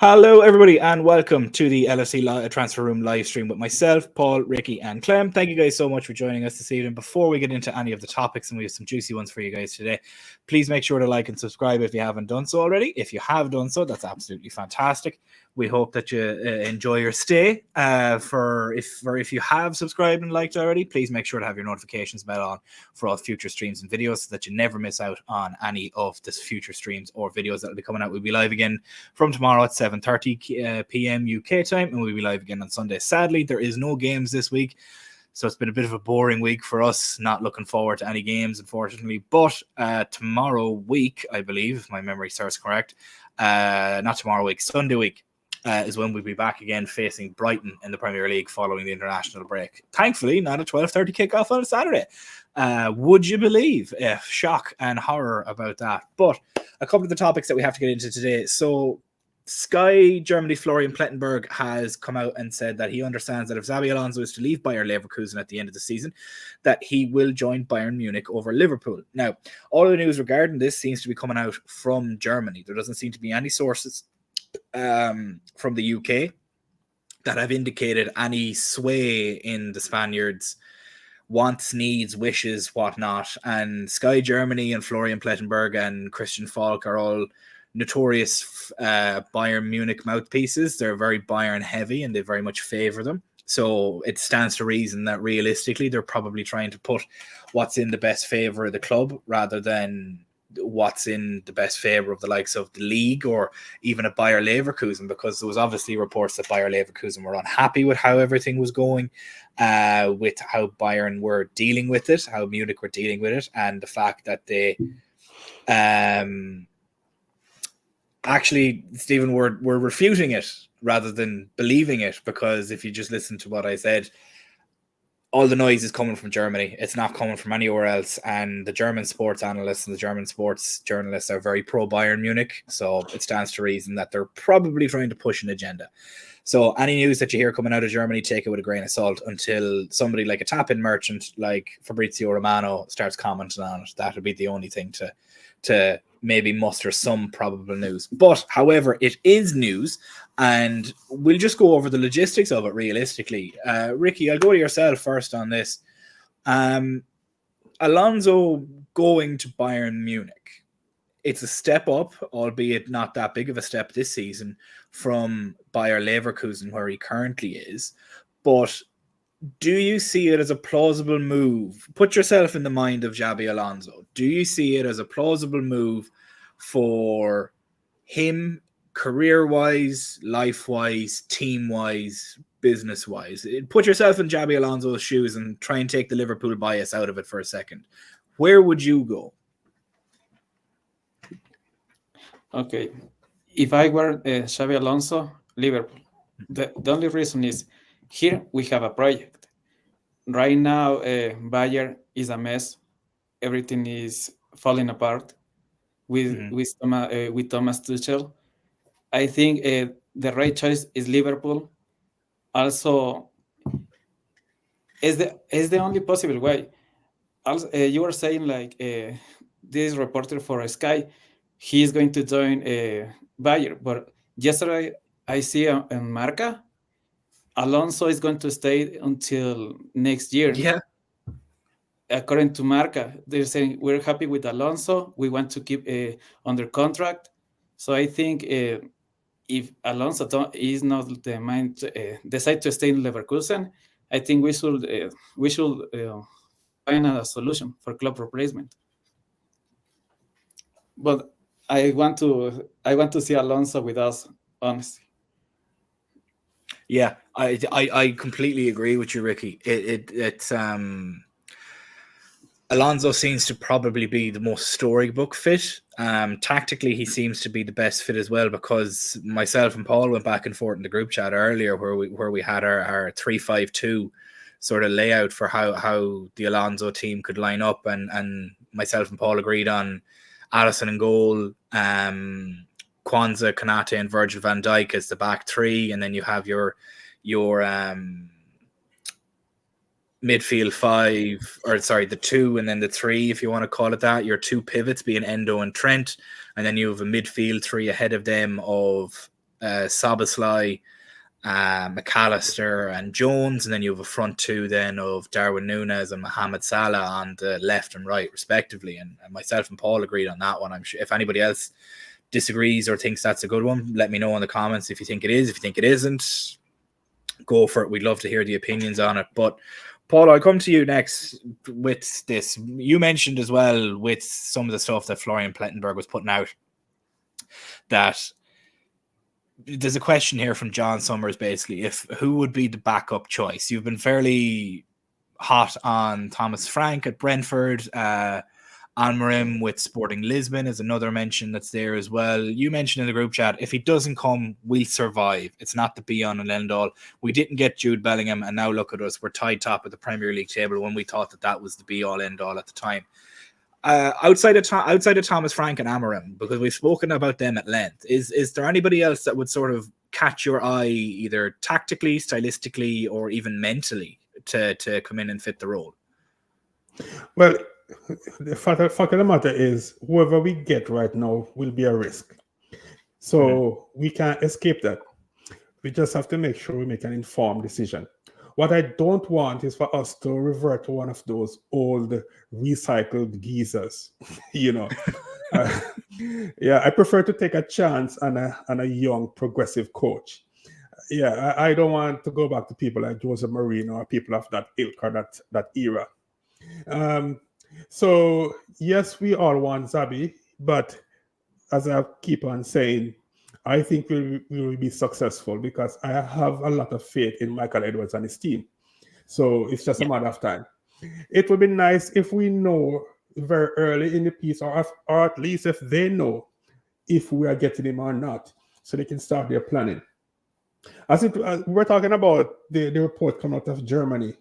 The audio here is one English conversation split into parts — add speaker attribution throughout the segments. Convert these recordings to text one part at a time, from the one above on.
Speaker 1: Hello, everybody, and welcome to the LFC Transfer Room live stream with myself, Paul, Ricky, and Clem. Thank you guys so much for joining us this evening. Before we get into any of the topics, and we have some juicy ones for you guys today, please make sure to like and subscribe if you haven't done so already. If you have done so, that's absolutely fantastic. We hope that you enjoy your stay. If you have subscribed and liked already, please make sure to have your notifications bell on for all future streams and videos so that you never miss out on any of the future streams or videos that will be coming out. We'll be live again from tomorrow at 7:30 p.m. UK time, and we'll be live again on Sunday. Sadly, there is no games this week, so it's been a bit of a boring week for us. Not looking forward to any games, unfortunately. But tomorrow week, I believe, if my memory serves correct, not tomorrow week, Sunday week, is when we'll be back again facing Brighton in the Premier League following the international break. Thankfully, not a 12:30 kickoff on a Saturday. Would you believe? Shock and horror about that. But a couple of the topics that we have to get into today. So Sky Germany Florian Plettenberg has come out and said that he understands that if Xabi Alonso is to leave Bayer Leverkusen at the end of the season, that he will join Bayern Munich over Liverpool. Now, all of the news regarding this seems to be coming out from Germany. There doesn't seem to be any sources from the UK that have indicated any sway in the Spaniards' wants, needs, wishes, whatnot. And Sky Germany and Florian Plettenberg and Christian Falk are all notorious Bayern Munich mouthpieces. They're very Bayern heavy and they very much favour them. So it stands to reason that realistically they're probably trying to put what's in the best favour of the club rather than what's in the best favour of the likes of the league or even a Bayer Leverkusen, because there was obviously reports that Bayer Leverkusen were unhappy with how everything was going, with how Bayern were dealing with it, how Munich were dealing with it, and the fact that they actually, Stephen, were refuting it rather than believing it, because if you just listen to what I said, all the noise is coming from Germany. It's not coming from anywhere else. And the German sports analysts and the German sports journalists are very pro-Bayern Munich. So it stands to reason that they're probably trying to push an agenda. So any news that you hear coming out of Germany, take it with a grain of salt until somebody like a tap-in merchant like Fabrizio Romano starts commenting on it. That would be the only thing to maybe muster some probable news. But, however, it is news, and we'll just go over the logistics of it realistically. Ricky, I'll go to yourself first on this. Alonso going to Bayern Munich. It's a step up, albeit not that big of a step this season, from Bayer Leverkusen, where he currently is. But do you see it as a plausible move? Put yourself in the mind of Xabi Alonso. Do you see it as a plausible move for him, career-wise, life-wise, team-wise, business-wise? Put yourself in Xabi Alonso's shoes and try and take the Liverpool bias out of it for a second. Where would you go?
Speaker 2: Okay. If I were Xabi Alonso, Liverpool. The only reason is here we have a project. Right now, Bayer is a mess. Everything is falling apart with Thomas Tuchel. I think the right choice is Liverpool. Also, is the only possible way. Also, you were saying like this reporter for Sky, he is going to join Bayer, but yesterday I see on Marca, Alonso is going to stay until next year.
Speaker 1: Yeah.
Speaker 2: According to Marca, they're saying we're happy with Alonso. We want to keep under contract. So I think if Alonso is not the mind decide to stay in Leverkusen, I think we should find a solution for club replacement. But I want to see Alonso with us, honestly.
Speaker 1: Yeah, I completely agree with you, Ricky. It's Alonso seems to probably be the most storybook fit. Tactically, he seems to be the best fit as well, because myself and Paul went back and forth in the group chat earlier where we had our 3-5-2 sort of layout for how the Alonso team could line up, and myself and Paul agreed on Alisson in goal, Kwanzaa, Konate, and Virgil van Dijk as the back three, and then you have your midfield the two, and then the three, if you want to call it that, your two pivots being Endo and Trent, and then you have a midfield three ahead of them of Szoboszlai, McAllister and Jones, and then you have a front two then of Darwin Núñez and Mohamed Salah on the left and right respectively, and myself and Paul agreed on that one. I'm sure if anybody else disagrees or thinks that's a good one, let me know in the comments if you think it is. If you think it isn't, go for it. We'd love to hear the opinions on it. But Paul, I'll come to you next with this. You mentioned as well with some of the stuff that Florian Plettenberg was putting out that there's a question here from John Summers, basically, if who would be the backup choice. You've been fairly hot on Thomas Frank at Brentford. Amorim with Sporting Lisbon is another mention that's there as well. You mentioned in the group chat, if he doesn't come, we'll survive. It's not the be-on and end-all. We didn't get Jude Bellingham, and now look at us. We're tied top of the Premier League table when we thought that was the be-all, end-all at the time. Outside of Thomas Frank and Amorim, because we've spoken about them at length, is there anybody else that would sort of catch your eye, either tactically, stylistically, or even mentally, to come in and fit the role?
Speaker 3: Well, the fact of the matter is, whoever we get right now will be a risk. So we can't escape that. We just have to make sure we make an informed decision. What I don't want is for us to revert to one of those old recycled geezers, I prefer to take a chance on a young progressive coach. I don't want to go back to people like Jose Mourinho or people of that ilk or that era. So yes, we all want Xabi, but as I keep on saying, I think we will be successful because I have a lot of faith in Michael Edwards and his team. So it's just a matter of time. It would be nice if we know very early in the piece, or at least if they know if we are getting him or not, so they can start their planning. We're talking about the report coming out of Germany.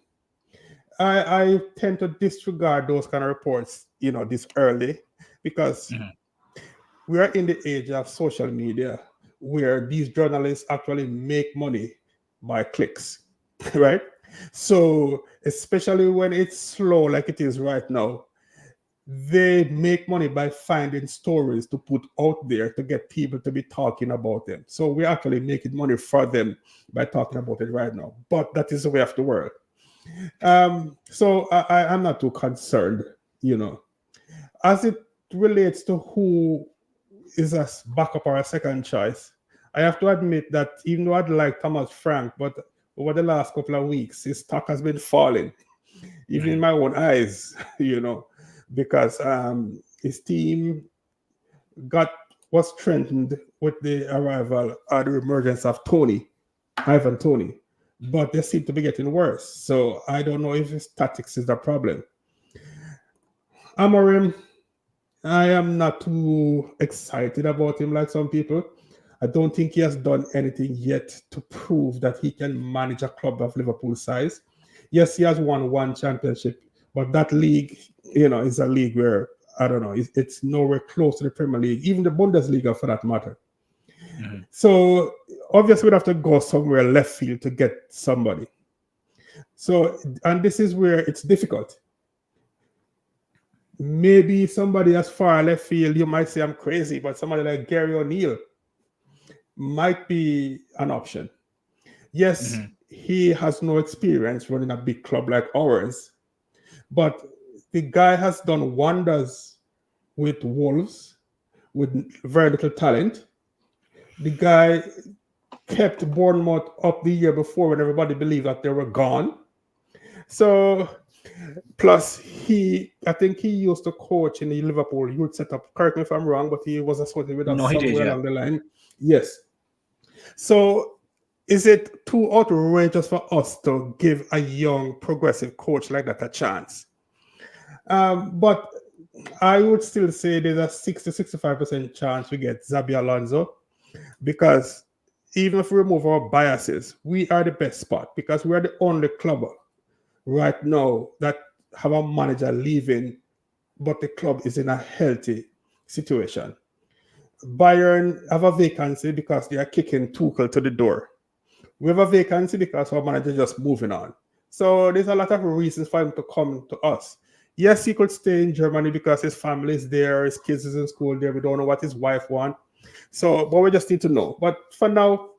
Speaker 3: I tend to disregard those kind of reports, this early, because we are in the age of social media where these journalists actually make money by clicks, right? So especially when it's slow like it is right now, they make money by finding stories to put out there to get people to be talking about them. So we're actually making money for them by talking about it right now. But that is the way of the world. So I'm not too concerned, As it relates to who is a backup or a second choice, I have to admit that even though I'd like Thomas Frank, but over the last couple of weeks, his stock has been falling, even in my own eyes, because his team was strengthened with the arrival or the emergence of Ivan Toney, but they seem to be getting worse. So I don't know if his tactics is the problem. Amorim, I am not too excited about him like some people. I don't think he has done anything yet to prove that he can manage a club of Liverpool size. Yes, he has won one championship, but that league, is a league where, I don't know, it's nowhere close to the Premier League, even the Bundesliga for that matter. So obviously we'd have to go somewhere left field to get somebody. So, and this is where it's difficult. Maybe somebody as far left field, you might say I'm crazy, but somebody like Gary O'Neill might be an option. Yes, he has no experience running a big club like ours, but the guy has done wonders with Wolves with very little talent. The guy kept Bournemouth up the year before when everybody believed that they were gone. So, plus I think he used to coach in the Liverpool youth setup. Correct me if I'm wrong, but he was associated with us somewhere along the line. Yes. So, is it too outrageous for us to give a young progressive coach like that a chance? But I would still say there's a 60-65% chance we get Xabi Alonso, because even if we remove our biases, we are the best spot because we are the only club right now that have a manager leaving, but the club is in a healthy situation. Bayern have a vacancy because they are kicking Tuchel to the door. We have a vacancy because our manager is just moving on. So there's a lot of reasons for him to come to us. Yes, he could stay in Germany because his family is there, his kids is in school there. We don't know what his wife wants. So, but we just need to know. But for now,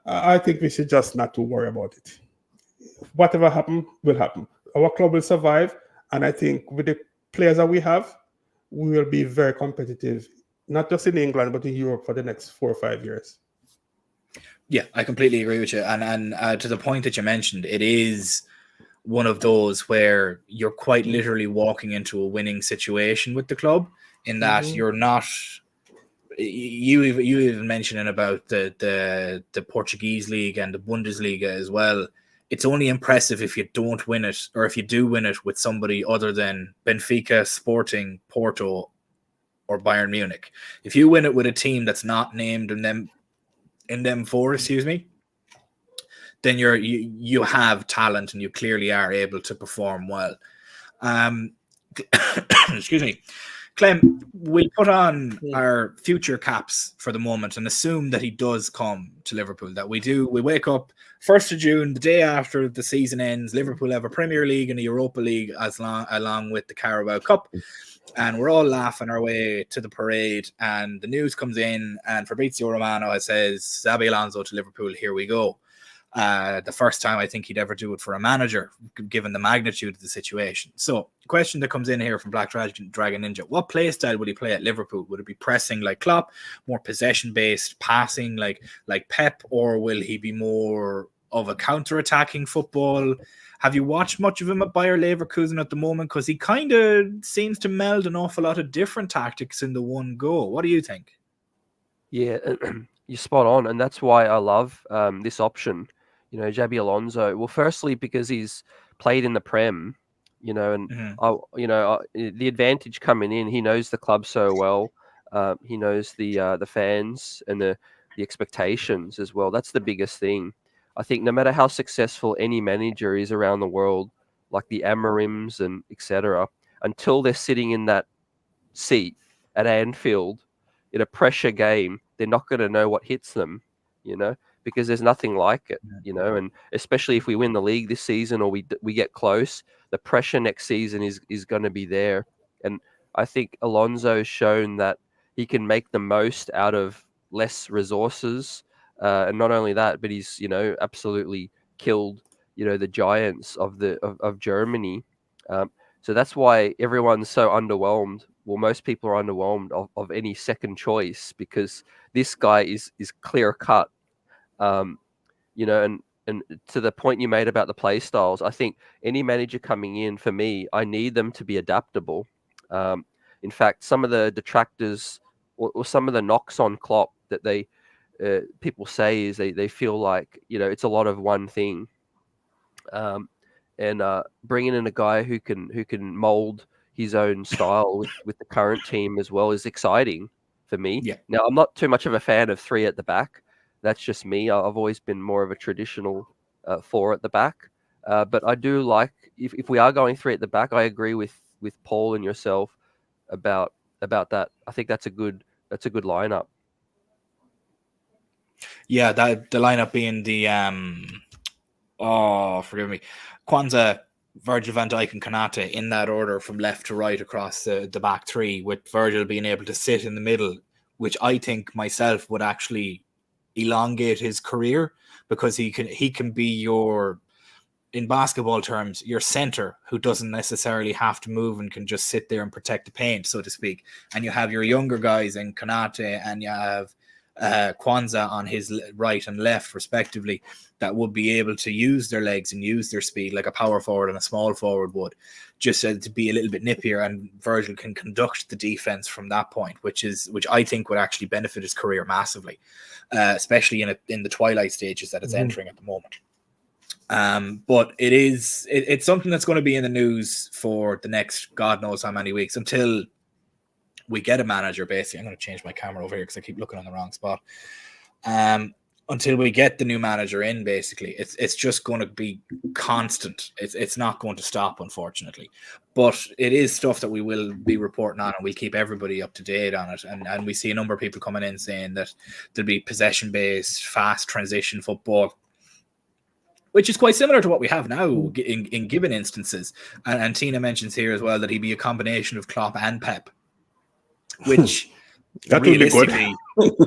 Speaker 3: I think we should just not to worry about it. Whatever happen will happen. Our club will survive, and I think with the players that we have, we will be very competitive, not just in England but in Europe for the next 4 or 5 years.
Speaker 1: Yeah, I completely agree with you. And to the point that you mentioned, it is one of those where you're quite literally walking into a winning situation with the club, in that you're not. You even mentioning about the Portuguese league and the Bundesliga as well. It's only impressive if you don't win it, or if you do win it with somebody other than Benfica, Sporting, Porto, or Bayern Munich. If you win it with a team that's not named in them four, then you have talent and you clearly are able to perform well. Excuse me. Clem, we'll put on our future caps for the moment and assume that he does come to Liverpool. That we wake up 1st of June, the day after the season ends. Liverpool have a Premier League and a Europa League along with the Carabao Cup. And we're all laughing our way to the parade. And the news comes in, and Fabrizio Romano says, Xabi Alonso to Liverpool, here we go. The first time I think he'd ever do it for a manager, given the magnitude of the situation. So, the question that comes in here from Black Dragon Ninja: what play style would he play at Liverpool? Would it be pressing like Klopp, more possession-based, passing like Pep, or will he be more of a counter-attacking football? Have you watched much of him at Bayer Leverkusen at the moment? Because he kind of seems to meld an awful lot of different tactics in the one go. What do you think?
Speaker 4: Yeah, you're spot on, and that's why I love this option. Xabi Alonso. Well, firstly, because he's played in the Prem, and the advantage coming in, he knows the club so well. He knows the fans and the expectations as well. That's the biggest thing. I think no matter how successful any manager is around the world, like the Amorims and etc., until they're sitting in that seat at Anfield in a pressure game, they're not going to know what hits them, because there's nothing like it, and especially if we win the league this season or we get close, the pressure next season is going to be there. And I think Alonso's shown that he can make the most out of less resources. And not only that, but he's, absolutely killed, the giants of Germany. So that's why everyone's so underwhelmed. Well, most people are underwhelmed of any second choice, because this guy is clear cut. And to the point you made about the play styles, I think any manager coming in, for me, I need them to be adaptable. In fact, some of the detractors or some of the knocks on Klopp that people say is they feel like, it's a lot of one thing. And bringing in a guy who can mold his own style with the current team as well is exciting for me.
Speaker 1: Yeah.
Speaker 4: Now, I'm not too much of a fan of 3 at the back. That's just me. I've always been more of a traditional 4 at the back. But I do like, if we are going 3 at the back, I agree with Paul and yourself about that. I think that's a good lineup.
Speaker 1: Yeah, the lineup being the forgive me, Kwanzaa, Virgil van Dijk and Konate in that order from left to right across the back 3, with Virgil being able to sit in the middle, which I think myself would actually elongate his career, because he can be your, in basketball terms, your center who doesn't necessarily have to move and can just sit there and protect the paint, so to speak. And you have your younger guys in Konate and you have Kwanzaa on his right and left respectively, that would be able to use their legs and use their speed like a power forward and a small forward would, just to be a little bit nippier, and Virgil can conduct the defense from that point, which I think would actually benefit his career massively, especially in the twilight stages that it's entering at the moment. But it's something that's going to be in the news for the next God knows how many weeks, until we get a manager. Basically, I'm going to change my camera over here because I keep looking on the wrong spot. Until we get the new manager in, basically, it's just going to be constant. It's not going to stop, unfortunately. But it is stuff that we will be reporting on, and we'll keep everybody up to date on it. And we see a number of people coming in saying that there'll be possession-based, fast transition football, which is quite similar to what we have now in given instances. And Tina mentions here as well that he'd be a combination of Klopp and Pep, which
Speaker 3: That would be good.
Speaker 1: realistically,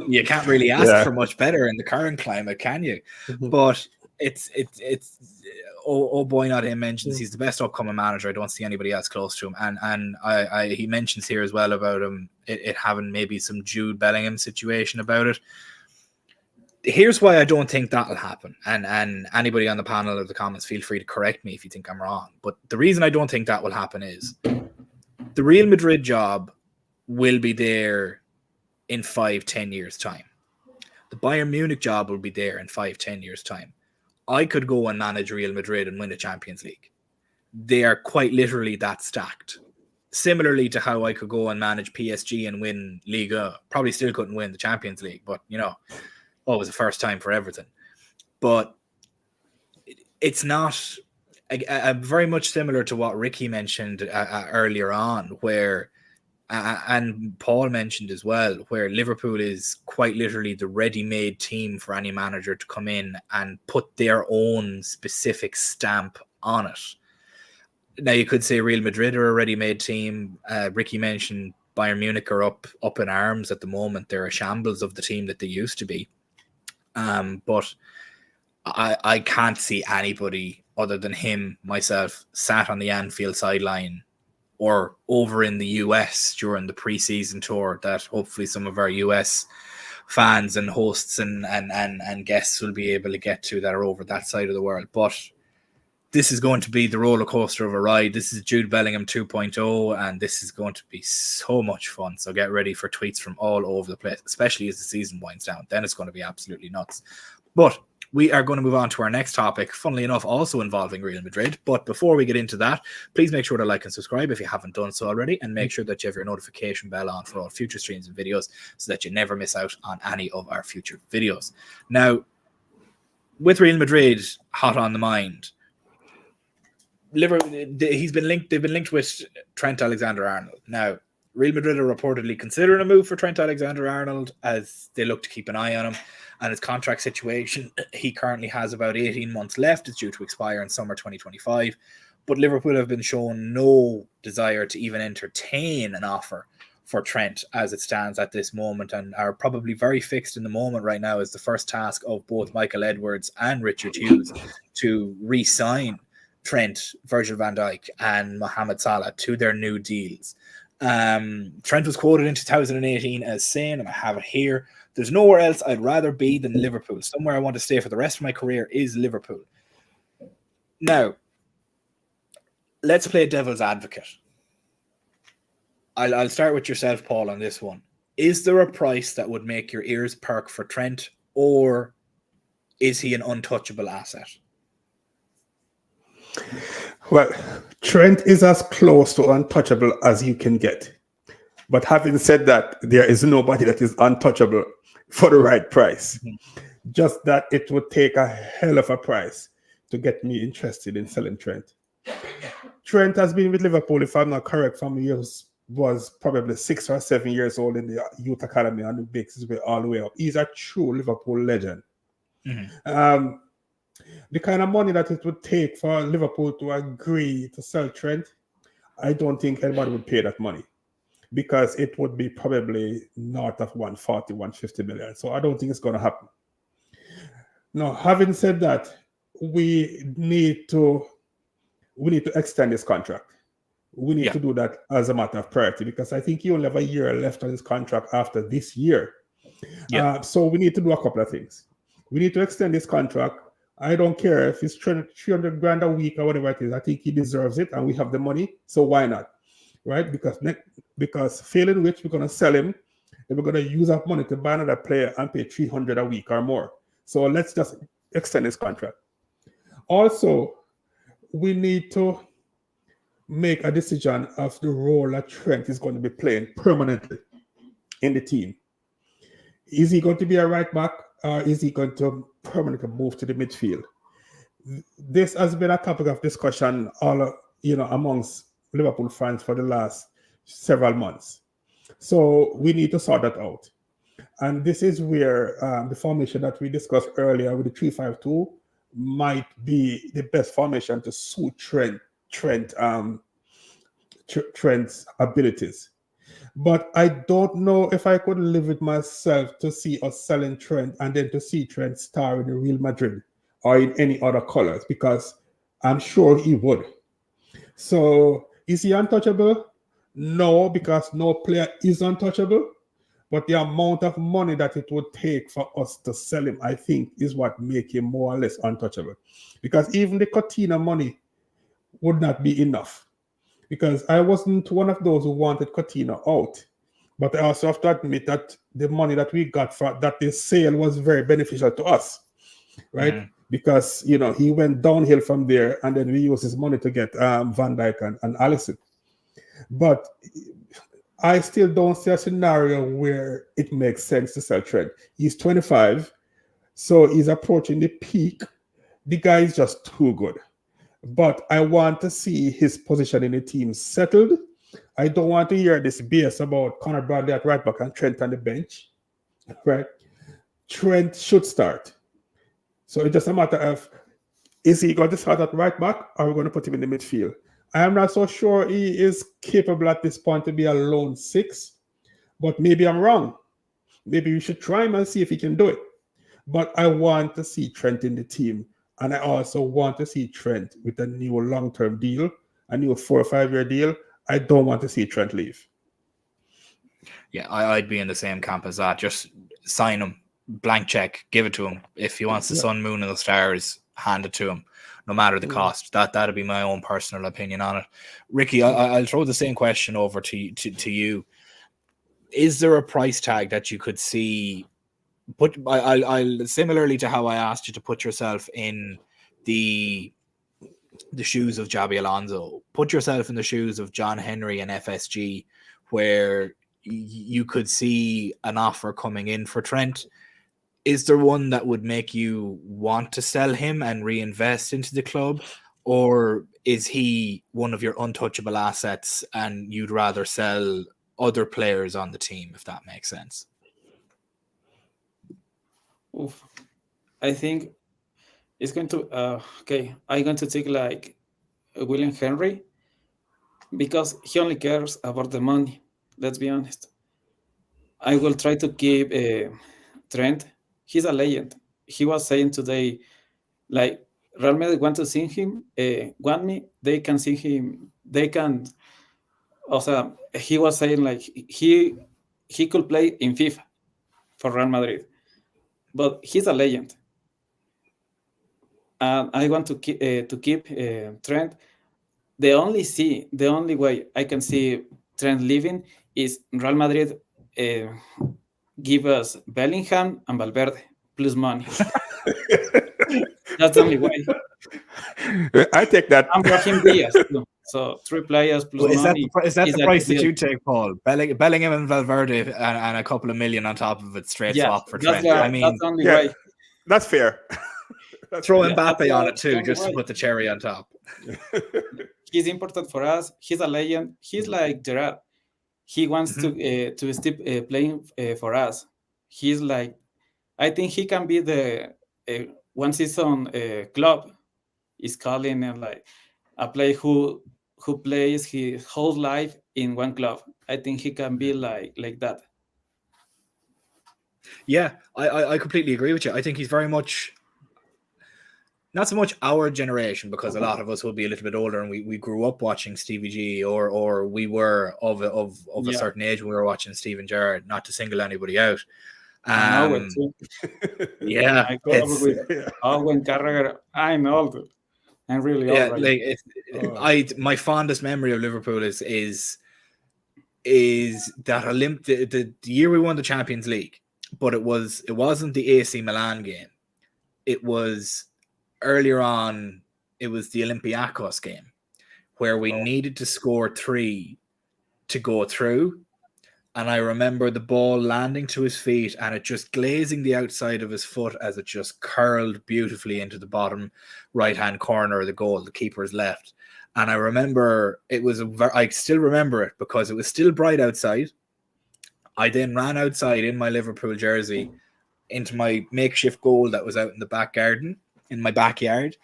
Speaker 1: you can't really ask for much better in the current climate, can you? But it's oh boy, not him mentions he's the best upcoming manager. I don't see anybody else close to him. And he mentions here as well about him it having maybe some Jude Bellingham situation about it. Here's why I don't think that'll happen. And anybody on the panel or the comments, feel free to correct me if you think I'm wrong. But the reason I don't think that will happen is the Real Madrid job will be there in 5-10 years' time. The Bayern Munich job will be there in 5-10 years' time. I could go and manage Real Madrid and win the Champions League. They are quite literally that stacked. Similarly to how I could go and manage PSG and win Liga. Probably still couldn't win the Champions League, but it was the first time for everything. But it's not very much similar to what Ricky mentioned earlier on, where and Paul mentioned as well, where Liverpool is quite literally the ready-made team for any manager to come in and put their own specific stamp on it. Now, you could say Real Madrid are a ready-made team. Ricky mentioned Bayern Munich are up in arms at the moment. They're a shambles of the team that they used to be. But I can't see anybody other than him, myself, sat on the Anfield sideline or over in the US during the preseason tour that hopefully some of our US fans and hosts and guests will be able to get to that are over that side of the world. But this is going to be the roller coaster of a ride. This is Jude Bellingham 2.0, and this is going to be so much fun. So get ready for tweets from all over the place, especially as the season winds down. Then it's going to be absolutely nuts. But we are going to move on to our next topic, funnily enough, also involving Real Madrid. But before we get into that, please make sure to like and subscribe if you haven't done so already, and make sure that you have your notification bell on for all future streams and videos so that you never miss out on any of our future videos. Now, with Real Madrid hot on the mind, they've been linked with Trent Alexander-Arnold. Now, Real Madrid are reportedly considering a move for Trent Alexander-Arnold as they look to keep an eye on him. And his contract situation, he currently has about 18 months left. It's due to expire in summer 2025. But Liverpool have been shown no desire to even entertain an offer for Trent as it stands at this moment, and are probably very fixed in the moment right now as the first task of both Michael Edwards and Richard Hughes to re-sign Trent, Virgil van Dijk and Mohamed Salah to their new deals. Trent was quoted in 2018 as saying, and I have it here, "There's nowhere else I'd rather be than Liverpool. Somewhere I want to stay for the rest of my career is Liverpool." Now, let's play devil's advocate. I'll start with yourself, Paul, on this one. Is there a price that would make your ears perk for Trent, or is he an untouchable asset?
Speaker 3: Well, Trent is as close to untouchable as you can get. But having said that, there is nobody that is untouchable for the right price. Mm-hmm. Just that it would take a hell of a price to get me interested in selling Trent. Trent has been with Liverpool, if I'm not correct, from years was probably 6 or 7 years old in the youth academy, and the makes his way all the way up. He's a true Liverpool legend. Mm-hmm. The kind of money that it would take for Liverpool to agree to sell Trent, I don't think anybody would pay that money, because it would be probably north of 140, 150 million. So I don't think it's going to happen. Now, having said that, we need to extend his contract. We need to do that as a matter of priority, because I think he only have a year left on his contract after this year. So we need to do a couple of things. We need to extend his contract. I don't care if it's 300 grand a week or whatever it is. I think he deserves it, and we have the money. So why not? Right? Because failing which, we're going to sell him, and we're going to use that money to buy another player and pay 300 a week or more. So let's just extend his contract. Also, we need to make a decision of the role that Trent is going to be playing permanently in the team. Is he going to be a right back, or is he going to permanently move to the midfield? This has been a topic of discussion amongst Liverpool fans for the last several months. So we need to sort that out. And this is where the formation that we discussed earlier with the 3-5-2 might be the best formation to suit Trent's abilities. But I don't know if I could live with myself to see us selling Trent and then to see Trent star in Real Madrid or in any other colors, because I'm sure he would. So is he untouchable? No, because no player is untouchable. But the amount of money that it would take for us to sell him, I think, is what make him more or less untouchable. Because even the Coutinho money would not be enough. Because I wasn't one of those who wanted Coutinho out. But I also have to admit that the money that we got for that the sale was very beneficial to us, right? Because he went downhill from there, and then we used his money to get Van Dijk and Alisson. But I still don't see a scenario where it makes sense to sell Trent. He's 25, so he's approaching the peak. The guy is just too good. But I want to see his position in the team settled. I don't want to hear this BS about Conor Bradley at right back and Trent on the bench, right? Trent should start. So it's just a matter of, is he going to start at right back, or are we going to put him in the midfield? I am not so sure he is capable at this point to be a lone six, but maybe I'm wrong. Maybe we should try him and see if he can do it. But I want to see Trent in the team, and I also want to see Trent with a new long-term deal, a new 4 or 5 year deal. I don't want to see Trent leave.
Speaker 1: Yeah, I'd be in the same camp as that. Just sign him, blank check, give it to him. If he wants the sun, moon, and the stars, hand it to him, no matter the cost. That'd be my own personal opinion on it. Ricky, I'll throw the same question over to you. Is there a price tag that you could see? I'll similarly to how I asked you to put yourself in the shoes of Xabi Alonso, put yourself in the shoes of John Henry and FSG, where you could see an offer coming in for Trent. Is there one that would make you want to sell him and reinvest into the club? Or is he one of your untouchable assets and you'd rather sell other players on the team, if that makes sense?
Speaker 2: I think it's going to I'm going to take like William Henry, because he only cares about the money. Let's be honest. I will try to keep Trent. He's a legend. He was saying today, like, Real Madrid want to see him, want me, they can see him, they can. Also, he was saying like he could play in FIFA for Real Madrid, but he's a legend. And I want to keep Trent. The only way I can see Trent leaving is Real Madrid give us Bellingham and Valverde plus money. That's the only way.
Speaker 3: I take that.
Speaker 2: I'm Brahim Diaz too. So 3 players plus money.
Speaker 1: Is that the price that you take, Paul? Bellingham and Valverde and a couple of million on top of it, straight swap for Trent.
Speaker 2: That's the only way.
Speaker 3: That's fair.
Speaker 1: Throw Mbappe on it too, just to put the cherry on top.
Speaker 2: He's important for us. He's a legend. He's like Gerard. He wants to stay playing for us. He's like, I think he can be the one season club is calling like a player who plays his whole life in one club. I think he can be like that.
Speaker 1: Yeah, I completely agree with you. I think he's very much not so much our generation, because a lot of us will be a little bit older and we grew up watching Stevie G, or we were of a certain age when we were watching Steven Gerrard, not to single anybody out. Yeah,
Speaker 2: I grew up with Owen Carragher. I'm old. I'm really old.
Speaker 1: Like, my fondest memory of Liverpool is that the year we won the Champions League, but it wasn't the AC Milan game. It was earlier on. It was the Olympiacos game where we needed to score 3 to go through. And I remember the ball landing to his feet and it just glazing the outside of his foot as it just curled beautifully into the bottom right-hand corner of the goal, the keeper's left. And I remember I still remember it because it was still bright outside. I then ran outside in my Liverpool jersey into my makeshift goal that was out in the back garden, in my backyard.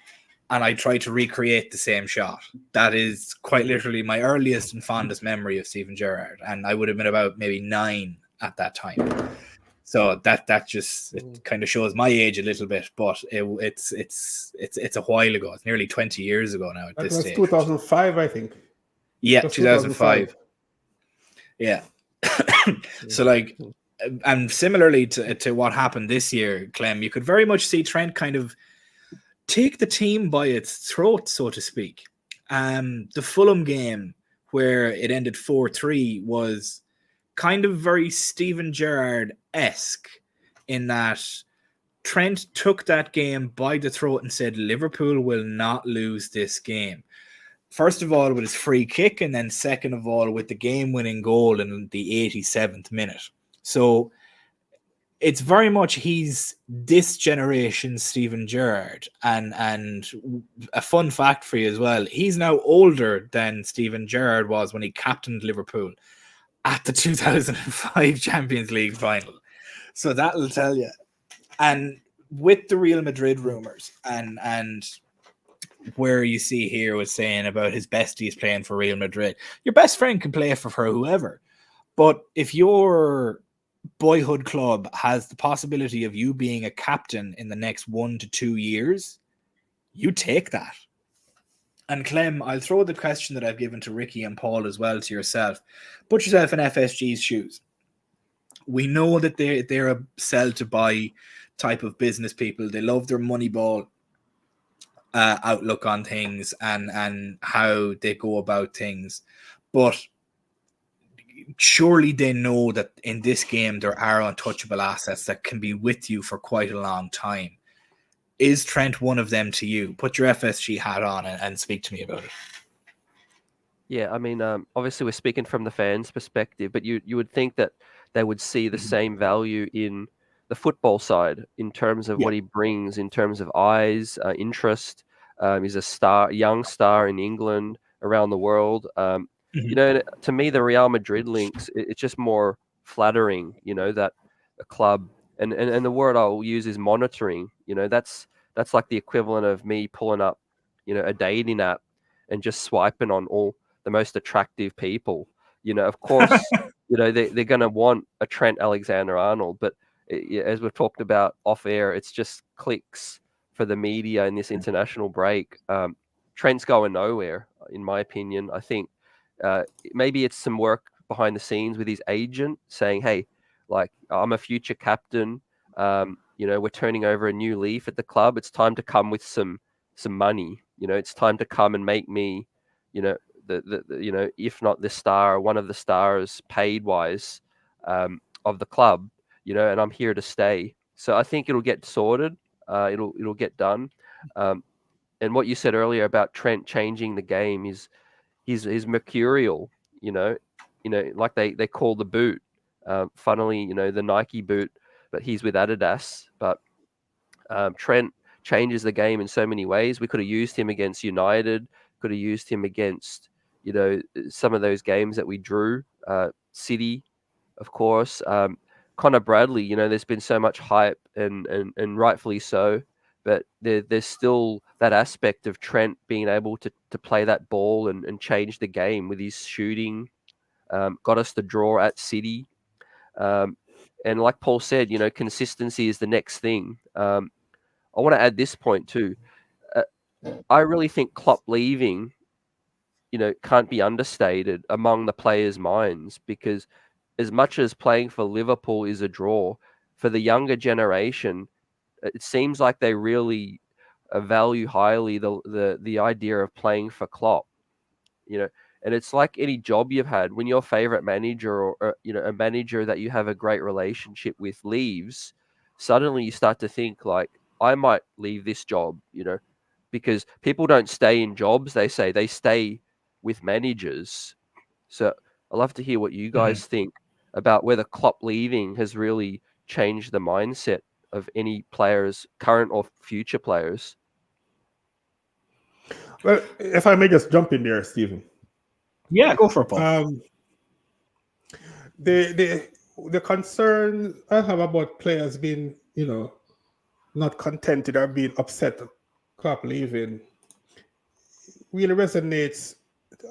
Speaker 1: and I try to recreate the same shot. That is quite literally my earliest and fondest memory of Steven Gerrard, and I would have been about maybe 9 at that time. So that just it kind of shows my age a little bit, but it's a while ago. It's nearly 20 years ago now. At
Speaker 3: That
Speaker 1: this
Speaker 3: was
Speaker 1: stage,
Speaker 3: 2005, I think.
Speaker 1: Yeah, 2005. Yeah. So like, and similarly to what happened this year, Clem, you could very much see Trent kind of take the team by its throat, so to speak. The Fulham game where it ended 4-3 was kind of very Steven Gerrard-esque in that Trent took that game by the throat and said, Liverpool will not lose this game. First of all, with his free kick, and then second of all, with the game-winning goal in the 87th minute. So it's very much he's this generation's Steven Gerrard. And a fun fact for you as well, he's now older than Steven Gerrard was when he captained Liverpool at the 2005 Champions League final. So that'll tell you. And with the Real Madrid rumours and where you see here was saying about his besties playing for Real Madrid, your best friend can play for whoever. But if your boyhood club has the possibility of you being a captain in the next 1 to 2 years, you take that. And Clem, I'll throw the question that I've given to Ricky and Paul as well to yourself. Put yourself in FSG's shoes. We know that they're a sell to buy type of business people. They love their Moneyball outlook on things and how they go about things. But surely they know that in this game there are untouchable assets that can be with you for quite a long time. Is Trent one of them to you? Put your FSG hat on and speak to me about it.
Speaker 4: Yeah, I mean, obviously we're speaking from the fans' perspective, but you would think that they would see the same value in the football side in terms of what he brings, in terms of eyes, interest. He's a young star in England, around the world. You know, to me, the Real Madrid links, it's just more flattering, you know, that a club, and the word I'll use is monitoring. You know, that's like the equivalent of me pulling up, you know, a dating app and just swiping on all the most attractive people. You know, of course, you know, they're going to want a Trent Alexander-Arnold, but as we've talked about off air, it's just clicks for the media in this international break. Trent's going nowhere, in my opinion. I think maybe it's some work behind the scenes with his agent saying, hey, like, I'm a future captain. You know, we're turning over a new leaf at the club. It's time to come with some money. You know, it's time to come and make me, you know, the you know, if not the star, one of the stars paid wise of the club. You know, and I'm here to stay. So I think it'll get sorted. It'll get done. And what you said earlier about Trent changing the game is he's mercurial. You know, like they call the boot. Funnily, you know, the Nike boot, but he's with Adidas. But Trent changes the game in so many ways. We could have used him against United. Could have used him against, you know, some of those games that we drew. City, of course. Connor Bradley, you know, there's been so much hype and rightfully so, but there's still that aspect of Trent being able to play that ball and change the game with his shooting. Got us the draw at City. And like Paul said, you know, consistency is the next thing. I want to add this point too. I really think Klopp leaving, you know, can't be understated among the players' minds, because as much as playing for Liverpool is a draw, for the younger generation, it seems like they really value highly the idea of playing for Klopp. You know, and it's like any job you've had, when your favorite manager or you know, a manager that you have a great relationship with leaves, suddenly you start to think like, I might leave this job, you know, because people don't stay in jobs. They stay with managers. So I'd love to hear what you guys think about whether Klopp leaving has really changed the mindset of any players, current or future players.
Speaker 3: Well, if I may just jump in there, Stephen.
Speaker 1: Yeah, go for it, Paul.
Speaker 3: The concern I have about players being, you know, not contented or being upset Klopp leaving really resonates,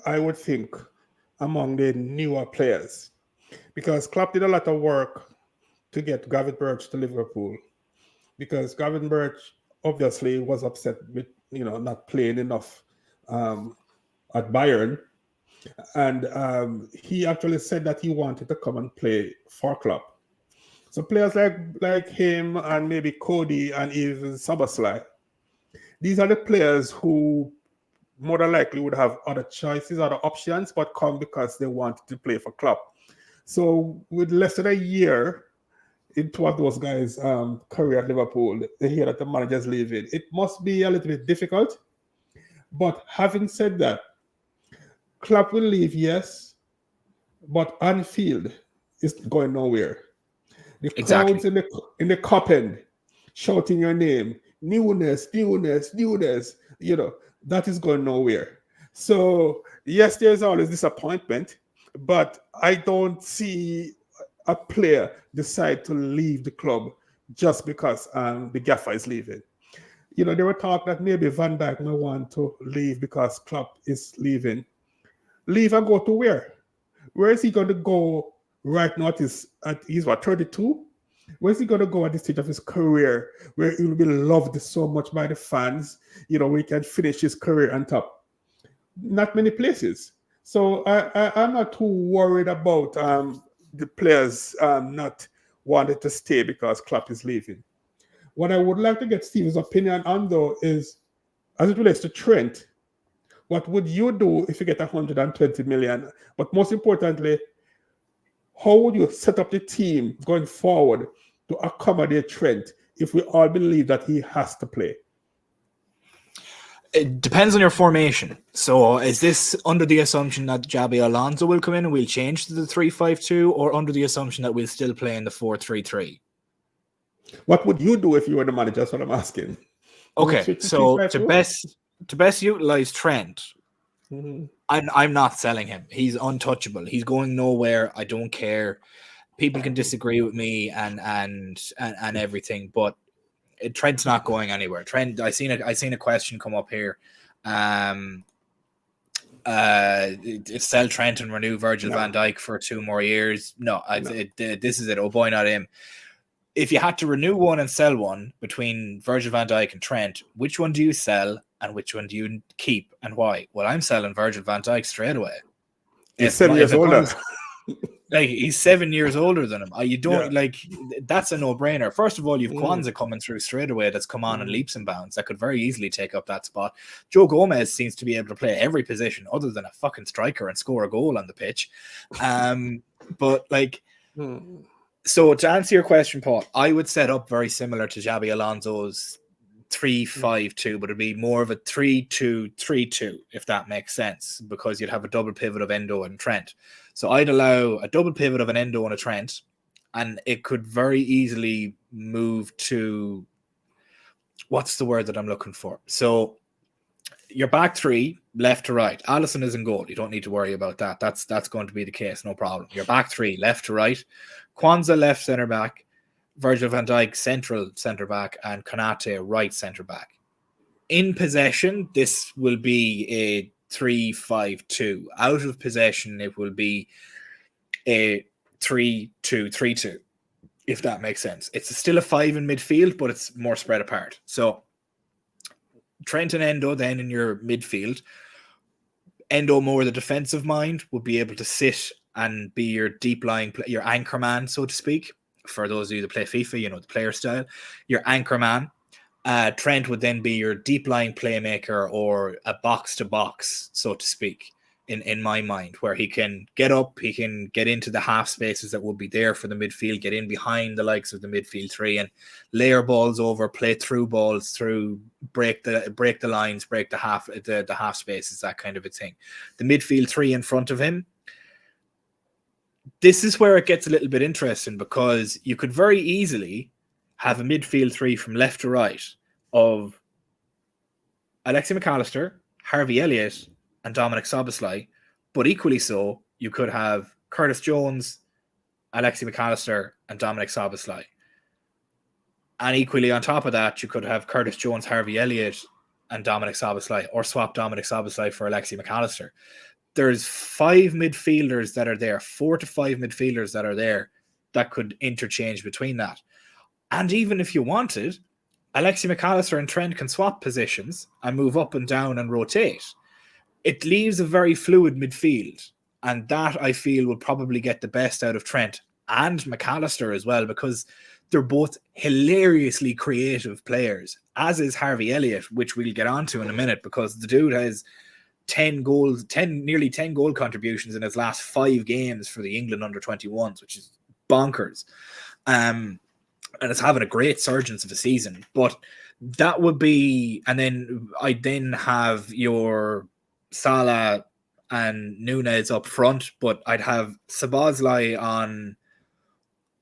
Speaker 3: I would think, among the newer players, because Klopp did a lot of work to get Gravenberch to Liverpool, because Gravenberch obviously was upset with not playing enough at Bayern, and he actually said that he wanted to come and play for Klopp. So players like him and maybe Cody and even Szoboszlai, these are the players who more than likely would have other choices, other options, but come because they wanted to play for Klopp. So with less than a year into what those guys' career at Liverpool, they hear that the manager's leaving. It must be a little bit difficult. But having said that, Klopp will leave, yes, but Anfield is going nowhere. The crowds in the cup end shouting your name, newness, that is going nowhere. So yes, there's always disappointment, but I don't see a player decide to leave the club just because the gaffer is leaving. There were talk that maybe Van Dijk may want to leave because Klopp is leaving. Leave and go to where? Where is he going to go right now? He's 32? Where's he going to go at this stage of his career where he will be loved so much by the fans, where he can finish his career on top? Not many places. So I'm not too worried about the players not wanting to stay because Klopp is leaving. What I would like to get Steve's opinion on, though, is as it relates to Trent, what would you do if you get 120 million? But most importantly, how would you set up the team going forward to accommodate Trent if we all believe that he has to play?
Speaker 1: It depends on your formation. So is this under the assumption that Xabi Alonso will come in and we'll change to the 3-5-2, or under the assumption that we'll still play in the 4-3-3?
Speaker 3: What would you do if you were the manager? That's what I'm asking.
Speaker 1: Okay, so to best utilize Trent, I'm not selling him. He's untouchable. He's going nowhere. I don't care. People can disagree with me and everything, but Trent's not going anywhere. Trent, I seen a question come up here. Sell Trent and renew Virgil van Dijk for 2 more years. This is it. Oh boy, not him. If you had to renew one and sell one between Virgil van Dijk and Trent, which one do you sell and which one do you keep and why? Well, I'm selling Virgil van Dijk straight away.
Speaker 3: He's 7 years older.
Speaker 1: He's 7 years older than him. That's a no-brainer. First of all, you've Kwanzaa coming through straight away that's come on in leaps and bounds that could very easily take up that spot. Joe Gomez seems to be able to play every position other than a fucking striker and score a goal on the pitch. So to answer your question, Paul, I would set up very similar to Xabi Alonso's 3-5-2, but it'd be more of a 3-2-3-2, if that makes sense, because you'd have a double pivot of Endo and Trent. So I'd allow a double pivot of an Endo and a Trent, and it could very easily move to, what's the word that I'm looking for? So your back three, left to right. Alisson is in goal. You don't need to worry about that. That's going to be the case, no problem. Your back three, left to right. Kwanzaa, left centre back. Virgil van Dijk, central centre back. And Konate, right centre back. In possession, this will be a 3-5-2. Out of possession, it will be a 3-2-3-2, if that makes sense. It's still a 5 in midfield, but it's more spread apart. So Trent and Endo then in your midfield. Endo, more the defensive mind, would be able to sit and be your deep lying, your anchor man, so to speak. For those of you that play FIFA, the player style, your anchor man. Trent would then be your deep lying playmaker or a box to box, so to speak, in my mind, where he can get up, he can get into the half spaces that would be there for the midfield, get in behind the likes of the midfield three and layer balls over, play through balls through, break the lines, break the half spaces, that kind of a thing. The midfield three in front of him. This is where it gets a little bit interesting, because you could very easily have a midfield three from left to right of Alexi McAllister, Harvey Elliott, and Dominic Szoboszlai, but equally so, you could have Curtis Jones, Alexi McAllister, and Dominic Szoboszlai. And equally on top of that, you could have Curtis Jones, Harvey Elliott, and Dominic Szoboszlai, or swap Dominic Szoboszlai for Alexi McAllister. There's 5 midfielders that are there, 4 to 5 midfielders that are there that could interchange between that. And even if you wanted, Alexi McAllister and Trent can swap positions and move up and down and rotate. It leaves a very fluid midfield. And that, I feel, will probably get the best out of Trent and McAllister as well, because they're both hilariously creative players, as is Harvey Elliott, which we'll get onto in a minute, because the dude has nearly 10 goal contributions in his last 5 games for the England under-21s, which is bonkers. And it's having a great surgence of a season. But that would be, and then I have your Salah and Nunez up front, but I'd have Szoboszlai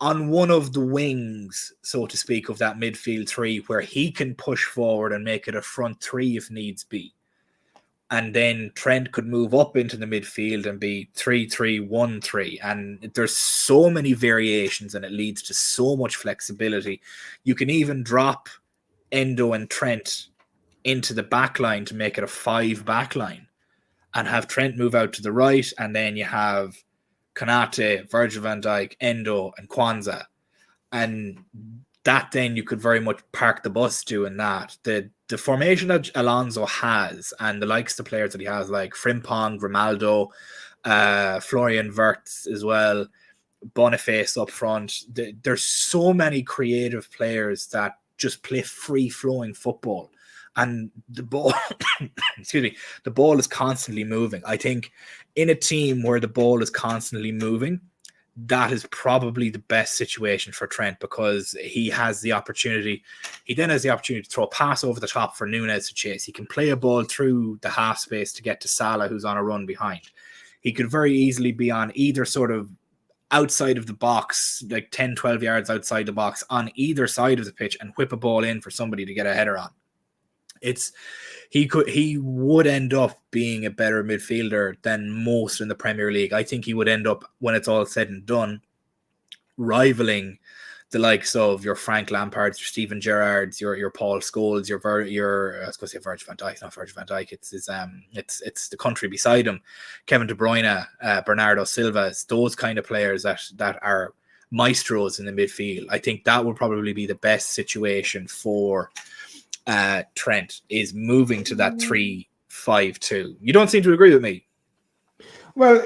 Speaker 1: on one of the wings, so to speak, of that midfield 3, where he can push forward and make it a front 3 if needs be. And then Trent could move up into the midfield and be 3-3-1-3. And there's so many variations, and it leads to so much flexibility. You can even drop Endo and Trent into the back line to make it a 5 back line, and have Trent move out to the right, and then you have Konate, Virgil van Dijk, Endo, and Kwanzaa. And that, then you could very much park the bus doing that. The formation that Alonso has, and the likes of the players that he has, like Frimpong, Grimaldo, Florian Wirtz as well, Boniface up front. There's so many creative players that just play free-flowing football. And the ball, the ball is constantly moving. I think in a team where the ball is constantly moving, that is probably the best situation for Trent, because he has the opportunity. He then has the opportunity to throw a pass over the top for Nunez to chase. He can play a ball through the half space to get to Salah, who's on a run behind. He could very easily be on either sort of outside of the box, like 10, 12 yards outside the box on either side of the pitch, and whip a ball in for somebody to get a header on. He would end up being a better midfielder than most in the Premier League. I think he would end up, when it's all said and done, rivaling the likes of your Frank Lampards, your Steven Gerrards, your Paul Scholes, your I was going to say Virgil van Dijk, not Virgil van Dijk. It's the country beside him, Kevin De Bruyne, Bernardo Silva. It's those kind of players that are maestros in the midfield. I think that would probably be the best situation for Trent, is moving to that 3-5-2. You don't seem to agree with me.
Speaker 3: Well,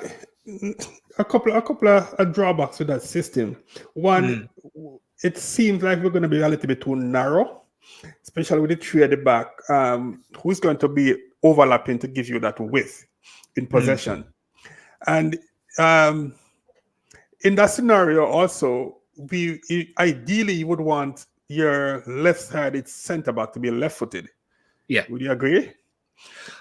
Speaker 3: a couple of drawbacks to that system. One, it seems like we're going to be a little bit too narrow, especially with the 3 at the back. Who's going to be overlapping to give you that width in possession? And in that scenario, also, ideally you would want your left-sided centre-back to be left-footed. Yeah. Would you agree?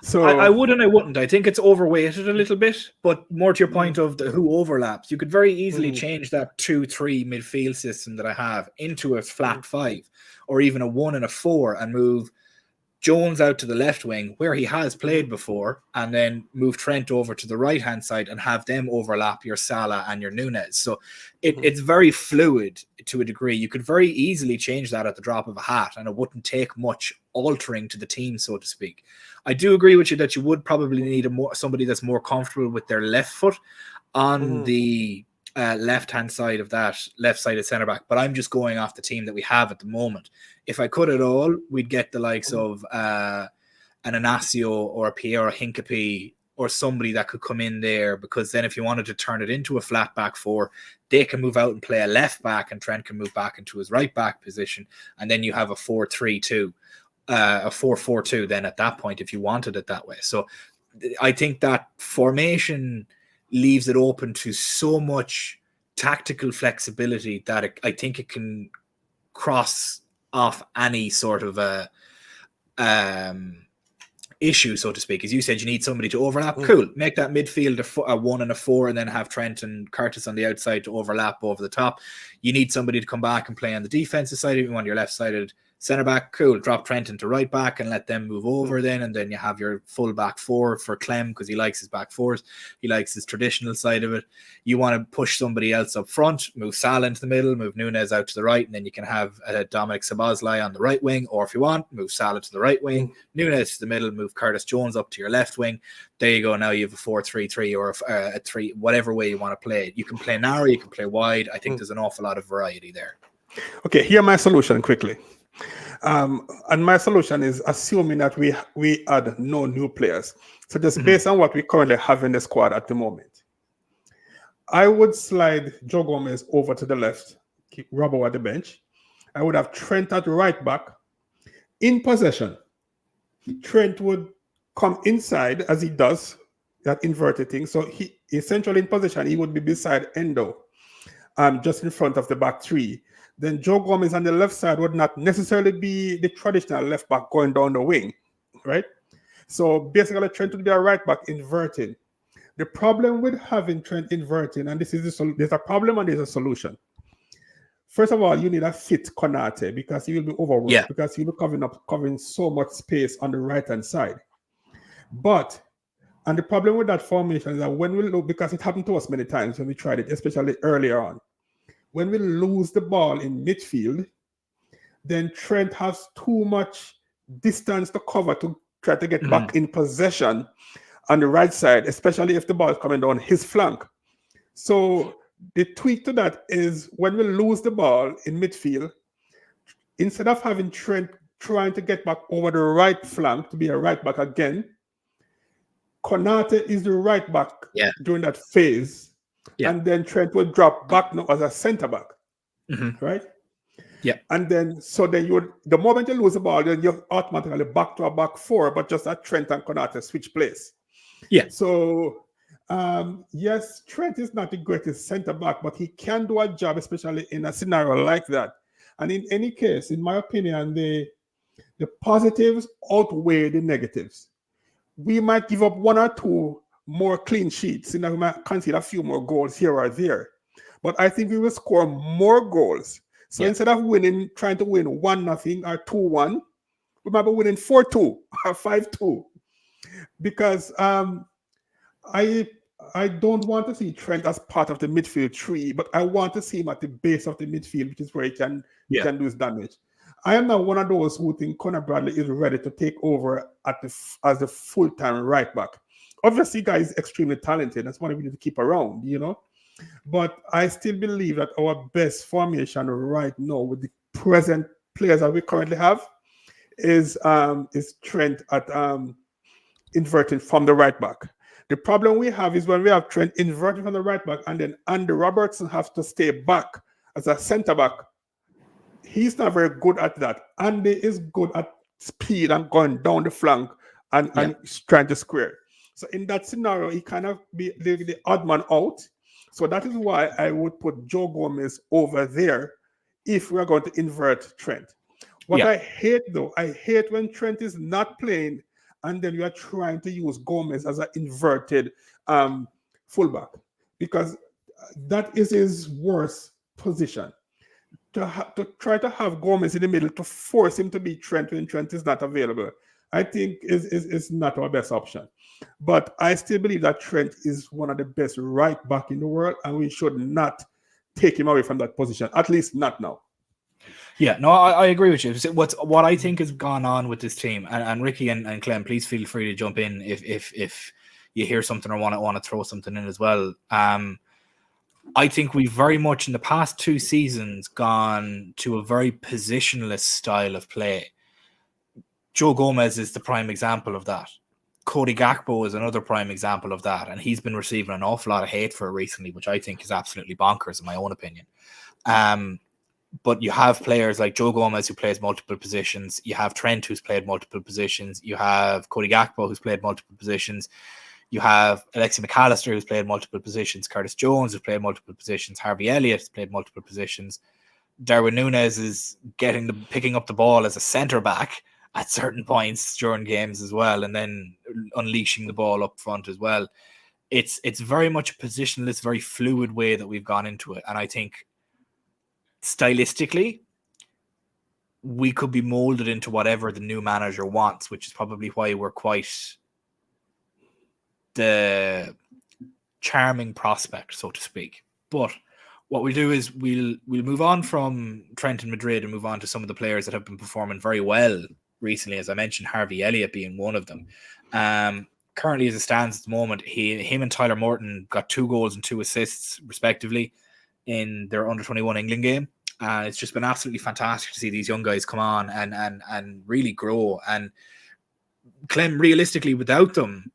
Speaker 3: So
Speaker 1: I would and I wouldn't. I think it's overweighted a little bit, but more to your point of who overlaps, you could very easily change that 2-3 midfield system that I have into a flat 5, or even a 1 and a 4, and move Jones out to the left wing where he has played before, and then move Trent over to the right-hand side and have them overlap your Salah and your Nunez. So it's very fluid to a degree. You could very easily change that at the drop of a hat, and it wouldn't take much altering to the team, so to speak. I do agree with you that you would probably need somebody that's more comfortable with their left foot on the left-hand side of that left-sided centre-back, but I'm just going off the team that we have at the moment. If I could at all, we'd get the likes of an Inacio or a Piero Hincapié or somebody that could come in there, because then if you wanted to turn it into a flat back 4, they can move out and play a left back, and Trent can move back into his right back position, and then you have a 4-3-2, a 4-4-2 then at that point if you wanted it that way. So I think that formation leaves it open to so much tactical flexibility that I think it can cross off any sort of a issue, so to speak. As you said, you need somebody to overlap. Cool. Make that midfield a 1 and a 4, and then have Trent and Curtis on the outside to overlap over the top. You need somebody to come back and play on the defensive side. If you want your left-sided Centre back, cool. Drop Trent into right back and let them move over then. And then you have your full back four for Clem because he likes his back fours. He likes his traditional side of it. You want to push somebody else up front, move Salah into the middle, move Nunez out to the right, and then you can have Dominic Szoboszlai on the right wing. Or if you want, move Salah to the right wing, Nunez to the middle, move Curtis Jones up to your left wing. There you go. Now you have a 4-3-3 or a 3, whatever way you want to play it. You can play narrow, you can play wide. I think there's an awful lot of variety there.
Speaker 3: Okay, here my solution quickly. And my solution is assuming that we add no new players. So just based on what we currently have in the squad at the moment, I would slide Joe Gomez over to the left, keep Robbo at the bench. I would have Trent at right back. In possession, Trent would come inside as he does that inverted thing. So he essentially in possession, he would be beside Endo, just in front of the back three. Then Joe Gomez on the left side would not necessarily be the traditional left back going down the wing, right? So basically Trent would be a right back inverting. The problem with having Trent inverting, and there's a problem and there's a solution. First of all, you need a fit Konate because he will be overworked because he will be covering so much space on the right-hand side. And the problem with that formation is that when we look, because it happened to us many times when we tried it, especially earlier on, when we lose the ball in midfield, then Trent has too much distance to cover to try to get back in possession on the right side, especially if the ball is coming down his flank. So the tweak to that is when we lose the ball in midfield, instead of having Trent trying to get back over the right flank to be a right back again, Konate is the right back during that phase. And then Trent would drop back now as a centre back, right?
Speaker 1: Yeah.
Speaker 3: And then, the moment you lose the ball, then you're automatically back to a back four, but just that Trent and Konate switch place.
Speaker 1: Yeah.
Speaker 3: So, yes, Trent is not the greatest centre back, but he can do a job, especially in a scenario like that. And in any case, in my opinion, the positives outweigh the negatives. We might give up one or two more clean sheets, we might concede a few more goals here or there. But I think we will score more goals. So instead of trying to win 1-0 or 2-1, we might be winning 4-2 or 5-2. Because I don't want to see Trent as part of the midfield tree, but I want to see him at the base of the midfield, which is where he can do his damage. I am not one of those who think Conor Bradley is ready to take over as the full-time right back. Obviously, guy is extremely talented. That's why we need to keep around, But I still believe that our best formation right now with the present players that we currently have is Trent at inverting from the right back. The problem we have is when we have Trent inverting from the right back and then Andy Robertson has to stay back as a centre back. He's not very good at that. Andy is good at speed and going down the flank and trying to square. So in that scenario, he kind of be the odd man out. So that is why I would put Joe Gomez over there if we're going to invert Trent. What I hate though, I hate when Trent is not playing and then you are trying to use Gomez as an inverted fullback, because that is his worst position. To try to have Gomez in the middle to force him to be Trent when Trent is not available, I think is not our best option. But I still believe that Trent is one of the best right back in the world, and we should not take him away from that position, at least not now.
Speaker 1: Yeah, no, I agree with you. What I think has gone on with this team, and Ricky and Clem, please feel free to jump in if you hear something or want to throw something in as well. I think we've very much in the past 2 seasons gone to a very positionless style of play. Joe Gomez is the prime example of that. Cody Gakpo is another prime example of that, and he's been receiving an awful lot of hate for it recently, which I think is absolutely bonkers in my own opinion. But you have players like Joe Gomez who plays multiple positions. You have Trent who's played multiple positions. You have Cody Gakpo who's played multiple positions. You have Alexi McAllister who's played multiple positions. Curtis Jones who's played multiple positions. Harvey Elliott has played multiple positions. Darwin Núñez is picking up the ball as a centre back at certain points during games as well, and then unleashing the ball up front as well. It's very much a positionless, very fluid way that we've gone into it. And I think stylistically, we could be molded into whatever the new manager wants, which is probably why we're quite the charming prospect, so to speak. But what we'll do is we'll move on from Trent and Madrid and move on to some of the players that have been performing very well recently. As I mentioned, Harvey Elliott being one of them. Currently, as it stands at the moment, him and Tyler Morton got 2 goals and 2 assists, respectively, in their under-21 England game. It's just been absolutely fantastic to see these young guys come on and really grow. And Clem, realistically, without them,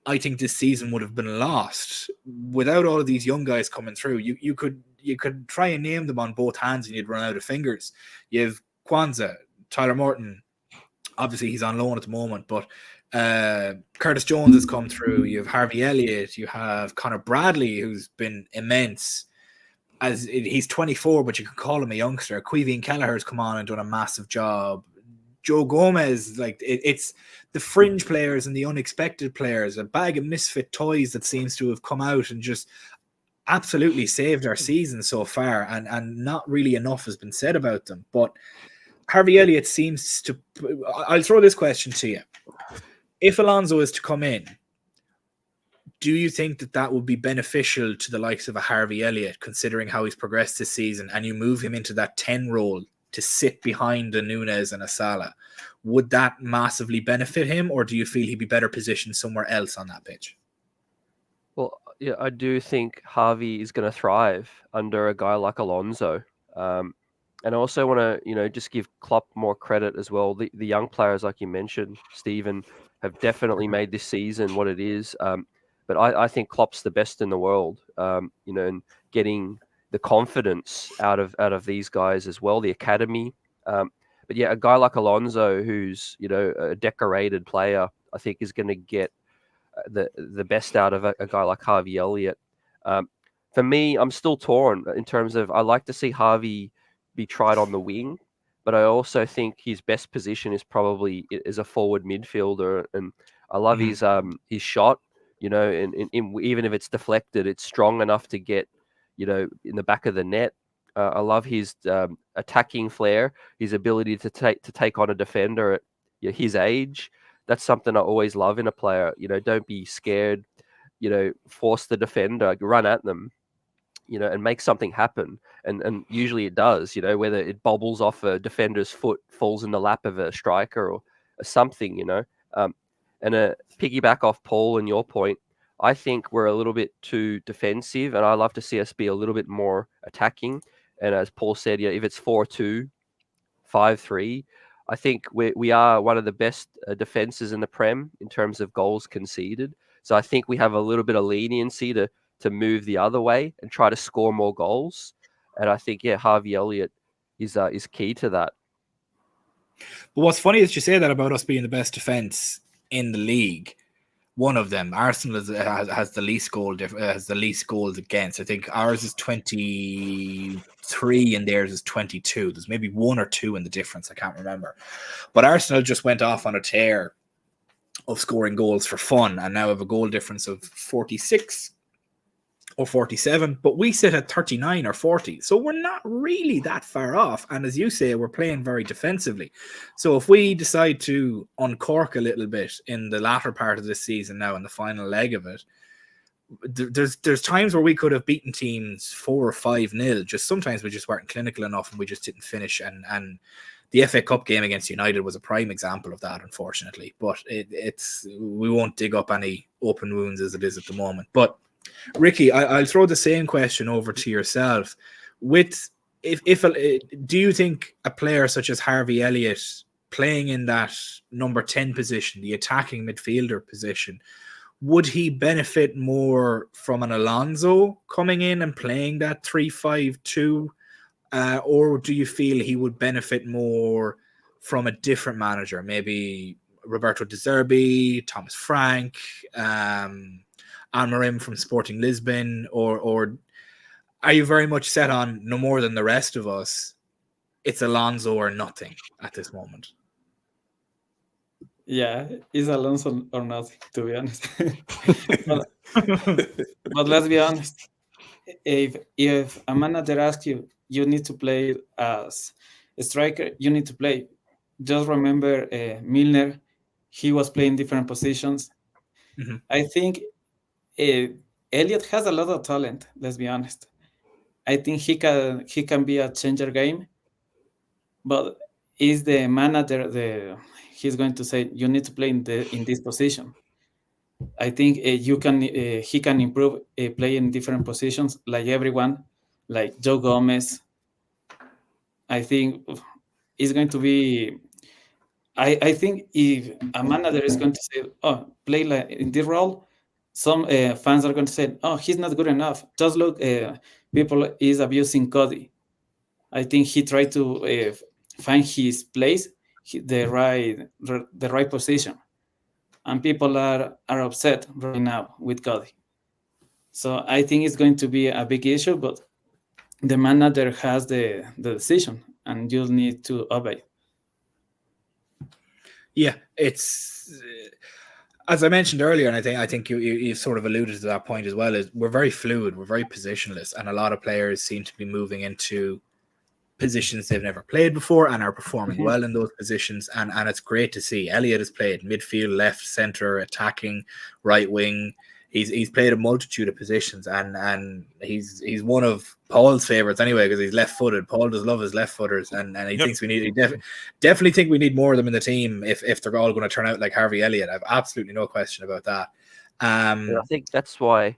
Speaker 1: I think this season would have been lost. Without all of these young guys coming through, you could try and name them on both hands and you'd run out of fingers. You have Kwanzaa, Tyler Morton. Obviously, he's on loan at the moment, but Curtis Jones has come through. You have Harvey Elliott. You have Connor Bradley, who's been immense. He's 24, but you can call him a youngster. Caoimhín Kelleher's come on and done a massive job. Joe Gomez, it's the fringe players and the unexpected players, a bag of misfit toys that seems to have come out and just absolutely saved our season so far, and not really enough has been said about them. But Harvey Elliott seems to... I'll throw this question to you. If Alonso is to come in, do you think that would be beneficial to the likes of a Harvey Elliott, considering how he's progressed this season, and you move him into that 10 role to sit behind a Núñez and a Salah? Would that massively benefit him, or do you feel he'd be better positioned somewhere else on that pitch?
Speaker 4: Well, yeah, I do think Harvey is going to thrive under a guy like Alonso. And I also want to, just give Klopp more credit as well. The young players, like you mentioned, Stephen, have definitely made this season what it is. But I think Klopp's the best in the world, and getting the confidence out of these guys as well, the academy. But yeah, a guy like Alonso, who's, a decorated player, I think is going to get the best out of a guy like Harvey Elliott. For me, I'm still torn in terms of I like to see Harvey be tried on the wing, but I also think his best position is probably as a forward midfielder, and I love his shot. And even if it's deflected, it's strong enough to get, in the back of the net. I love his attacking flair, his ability to take on a defender at his age. That's something I always love in a player. Don't be scared. Force the defender, run at them, and make something happen. And usually it does. Whether it bobbles off a defender's foot, falls in the lap of a striker or something. And a piggyback off Paul and your point, I think we're a little bit too defensive, and I love to see us be a little bit more attacking. And as Paul said, if it's 4-2, 5-3, I think we are one of the best defenses in the Prem in terms of goals conceded. So I think we have a little bit of leniency to move the other way and try to score more goals. And I think, Harvey Elliott is key to that.
Speaker 1: But what's funny is you say that about us being the best defense in the league. One of them, Arsenal, has the least goals against. I think ours is 23 and theirs is 22. There's maybe 1 or 2 in the difference. I can't remember. But Arsenal just went off on a tear of scoring goals for fun and now have a goal difference of 46 or 47, but we sit at 39 or 40. So we're not really that far off. And as you say, we're playing very defensively. So if we decide to uncork a little bit in the latter part of this season now, in the final leg of it, there's times where we could have beaten teams 4 or 5-0. Just sometimes we just weren't clinical enough and we just didn't finish. And the FA Cup game against United was a prime example of that, unfortunately. But we won't dig up any open wounds as it is at the moment. But Ricky, I'll throw the same question over to yourself. Do you think a player such as Harvey Elliott playing in that number 10 position, the attacking midfielder position, would he benefit more from an Alonso coming in and playing that 3-5-2, or do you feel he would benefit more from a different manager, maybe Roberto De Zerbi, Thomas Frank, Amorim from Sporting Lisbon, or are you very much set on no more than the rest of us? It's Alonso or nothing at this moment.
Speaker 2: Yeah, it's Alonso or nothing, to be honest. but let's be honest. If a manager asks you, you need to play as striker, you need to play. Just remember Milner, he was playing different positions.
Speaker 1: Mhm.
Speaker 2: I think Elliot has a lot of talent, let's be honest. I think he can be a changer game, but is the manager he's going to say you need to play in this position? I think he can improve play in different positions like everyone, like Joe Gomez. I think it's going to be. I think if a manager is going to say, "Oh, play like in this role," some fans are going to say, "Oh, he's not good enough." Just look, people is abusing Cody. I think he tried to find his place, the right position, and people are upset right now with Cody. So I think it's going to be a big issue, but the manager has the decision, and you need to obey.
Speaker 1: Yeah, it's as I mentioned earlier, and I think you sort of alluded to that point as well. Is we're very fluid, we're very positionless, and a lot of players seem to be moving into positions they've never played before and are performing well in those positions. And it's great to see. Elliot has played midfield, left, center, attacking, right wing. He's played a multitude of positions, and he's one of Paul's favorites anyway because he's left-footed. Paul does love his left-footers, and he thinks we need. Definitely think we need more of them in the team if they're all going to turn out like Harvey Elliott. I've absolutely no question about that.
Speaker 4: I think that's why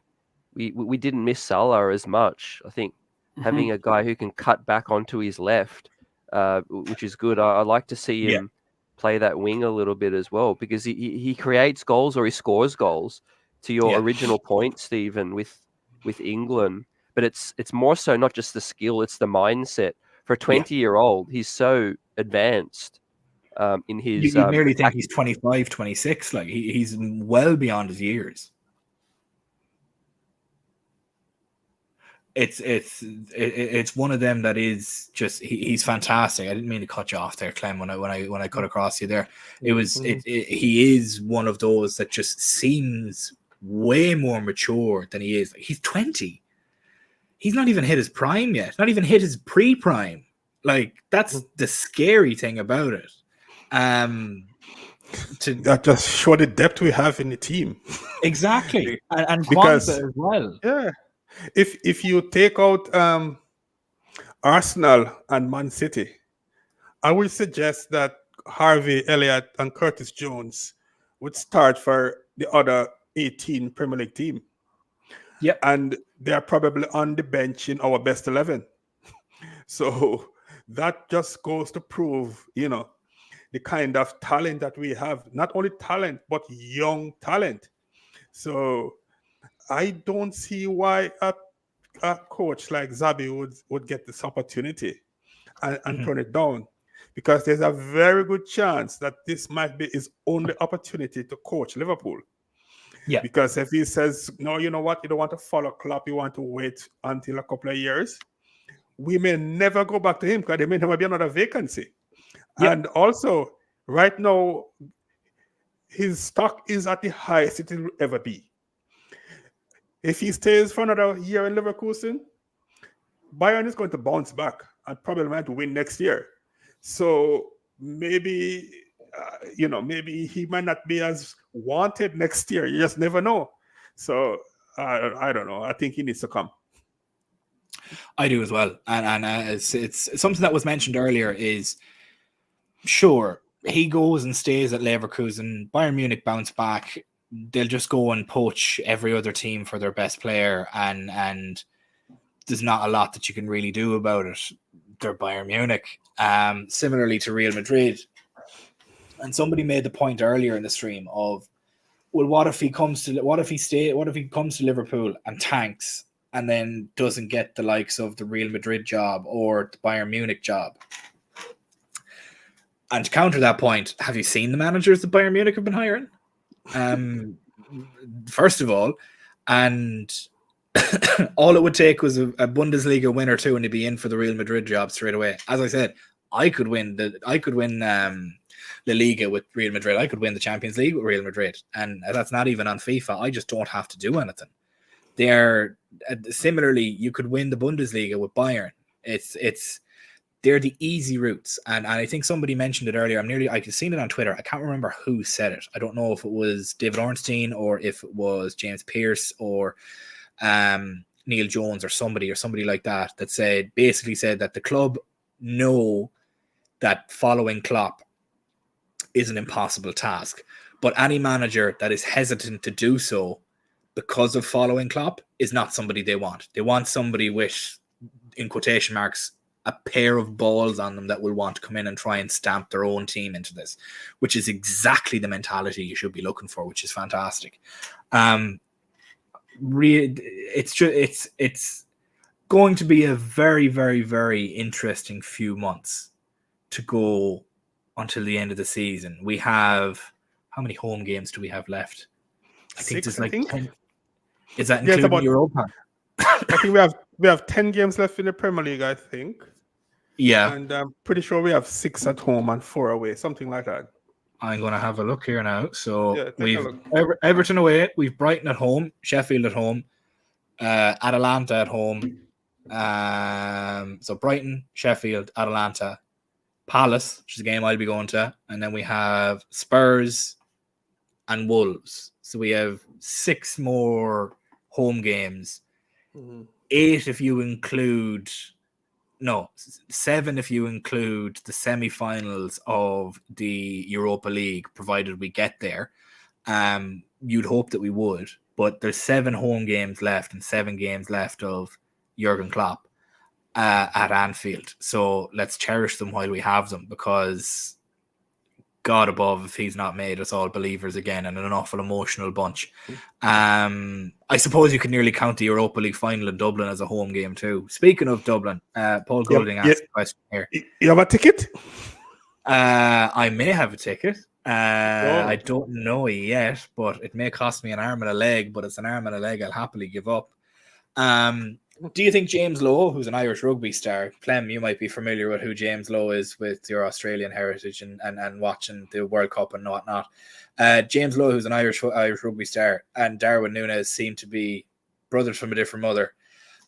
Speaker 4: we didn't miss Salah as much. I think having a guy who can cut back onto his left, which is good. I like to see him play that wing a little bit as well because he creates goals or he scores goals. To your original point, Stephen, with England, but it's more so not just the skill, it's the mindset. For a 20-year-old, he's so advanced in his...
Speaker 1: You nearly think he's 25, 26. Like he's well beyond his years. It's one of them that is just he's fantastic. I didn't mean to cut you off there, Clem, when I cut across you there. He is one of those that just seems way more mature than he is. He's 20. He's not even hit his prime yet. Not even hit his pre-prime. Like that's the scary thing about it.
Speaker 3: That just show the depth we have in the team.
Speaker 1: Exactly, and
Speaker 3: because
Speaker 1: Kwanzaa as well.
Speaker 3: Yeah, if you take out Arsenal and Man City, I would suggest that Harvey Elliott and Curtis Jones would start for the other 18 Premier League team.
Speaker 1: Yeah,
Speaker 3: and they are probably on the bench in our best 11. So that just goes to prove, the kind of talent that we have. Not only talent, but young talent. So I don't see why a coach like Xabi would get this opportunity and turn it down. Because there's a very good chance that this might be his only opportunity to coach Liverpool.
Speaker 1: Yeah.
Speaker 3: Because if he says, no, you know what, you don't want to follow Klopp, you want to wait until a couple of years, we may never go back to him because there may never be another vacancy. Yeah. And also, right now, his stock is at the highest it will ever be. If he stays for another year in Leverkusen, Bayern is going to bounce back and probably might win next year. So maybe, maybe he might not be as wanted next year. You just never know. So I don't know. I think he needs to come.
Speaker 1: I do as well. And it's something that was mentioned earlier is, sure, he goes and stays at Leverkusen. Bayern Munich bounce back. They'll just go and poach every other team for their best player. And there's not a lot that you can really do about it. They're Bayern Munich. Similarly to Real Madrid. And somebody made the point earlier in the stream of, well, what if he comes to Liverpool and tanks and then doesn't get the likes of the Real Madrid job or the Bayern Munich job? And to counter that point, have you seen the managers that Bayern Munich have been hiring? First of all, and all it would take was a Bundesliga win or two and he'd be in for the Real Madrid job straight away. As I said, I could win La Liga with Real Madrid. I could win the Champions League with Real Madrid, and that's not even on FIFA. I just don't have to do anything. They're similarly, you could win the Bundesliga with Bayern. they're the easy routes. And I think somebody mentioned it earlier. I could seen it on Twitter. I can't remember who said it. I don't know if it was David Ornstein or if it was James Pearce or Neil Jones or somebody like that basically said that the club know that following Klopp is an impossible task. But any manager that is hesitant to do so because of following Klopp is not somebody they want. They want somebody with, in quotation marks, a pair of balls on them that will want to come in and try and stamp their own team into this, which is exactly the mentality you should be looking for, which is fantastic. It's going to be a very, very, very interesting few months to go until the end of the season. We have, how many home games do we have left? I think there's like 10. Is that including
Speaker 3: about,
Speaker 1: Europa?
Speaker 3: I think we have 10 games left in the Premier League, I think.
Speaker 1: Yeah.
Speaker 3: And I'm pretty sure we have 6 at home and 4 away, something like that.
Speaker 1: I'm going to have a look here now. So
Speaker 3: Yeah,
Speaker 1: we've Everton away, we've Brighton at home, Sheffield at home, Atalanta at home. So Brighton, Sheffield, Atalanta, Palace, which is a game I'll be going to, and then we have Spurs and Wolves. So we have 6 more home games. 8 if you include 7 if you include the semi-finals of the Europa League, provided we get there. You'd hope that we would, but there's 7 home games left and 7 games left of Jurgen Klopp at Anfield. So let's cherish them while we have them, because God above, if he's not made us all believers again, and an awful emotional bunch. I suppose you can nearly count the Europa League final in Dublin as a home game too. Speaking of Dublin, Paul Golding asked a question here.
Speaker 3: You have a ticket?
Speaker 1: I may have a ticket. I don't know yet, but it may cost me an arm and a leg, but it's an arm and a leg I'll happily give up. Do you think James Lowe, who's an Irish rugby star, Clem, you might be familiar with who James Lowe is with your Australian heritage and watching the World Cup and whatnot. James Lowe, who's an Irish rugby star, and Darwin Núñez seem to be brothers from a different mother.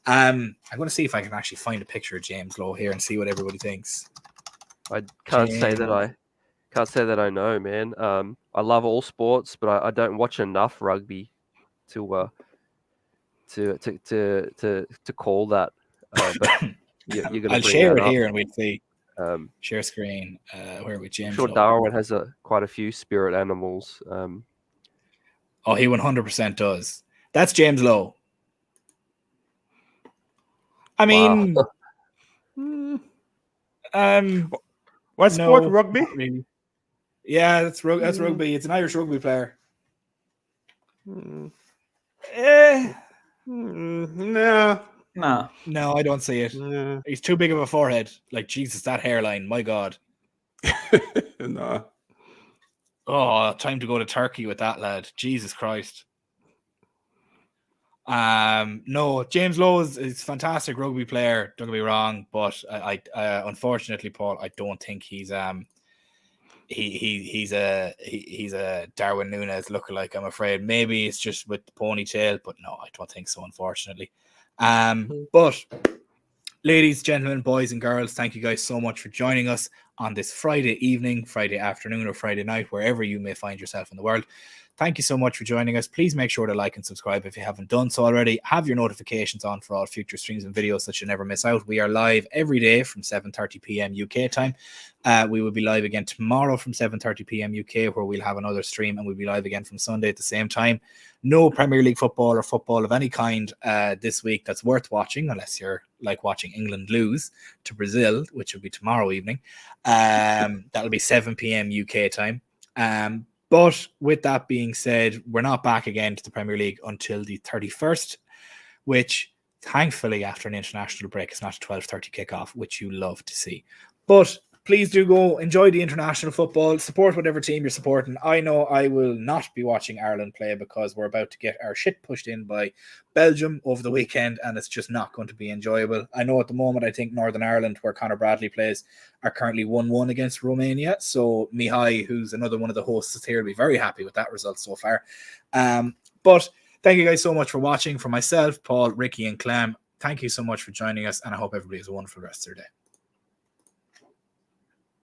Speaker 1: I'm going to see if I can actually find a picture of James Lowe here and see what everybody thinks.
Speaker 4: I can't say that I know, man. I love all sports, but I don't watch enough rugby to call that. But you're going to.
Speaker 1: I'll share it here and we'll see. Share screen. Where are we? James.
Speaker 4: I'm sure
Speaker 1: Lowe.
Speaker 4: Darwin has quite a few spirit animals.
Speaker 1: Oh, he 100% does. That's James Lowe. I mean,
Speaker 3: what sport? Rugby?
Speaker 1: Really. Yeah, that's rugby. It's an Irish rugby player. No, I don't see it.
Speaker 3: Yeah.
Speaker 1: He's too big of a forehead. Like, Jesus, that hairline, my God.
Speaker 3: No.
Speaker 1: Oh, time to go to Turkey with that lad. Jesus Christ. No, James Lowe is a fantastic rugby player. Don't get me wrong, but I unfortunately, Paul, I don't think he's he's a Darwin Núñez lookalike. I'm afraid maybe it's just with the ponytail, but no, I don't think so. Unfortunately, but ladies, gentlemen, boys and girls, thank you guys so much for joining us on this Friday evening, Friday afternoon, or Friday night, wherever you may find yourself in the world. Thank you so much for joining us. Please make sure to like and subscribe if you haven't done so already. Have your notifications on for all future streams and videos so that you never miss out. We are live every day from 7:30 p.m. UK time. We will be live again tomorrow from 7:30 p.m. UK, where we'll have another stream, and we'll be live again from Sunday at the same time. No Premier League football or football of any kind this week that's worth watching, unless you're like watching England lose to Brazil, which will be tomorrow evening. That'll be 7 p.m. UK time. But with that being said, we're not back again to the Premier League until the 31st, which thankfully after an international break is not a 12:30 kickoff, which you love to see. But please do go enjoy the international football, support whatever team you're supporting. I know I will not be watching Ireland play because we're about to get our shit pushed in by Belgium over the weekend, and it's just not going to be enjoyable. I know at the moment, I think Northern Ireland, where Conor Bradley plays, are currently 1-1 against Romania. So Mihai, who's another one of the hosts here, will be very happy with that result so far. But thank you guys so much for watching. For myself, Paul, Ricky, and Clem, thank you so much for joining us, and I hope everybody has a wonderful rest of their day.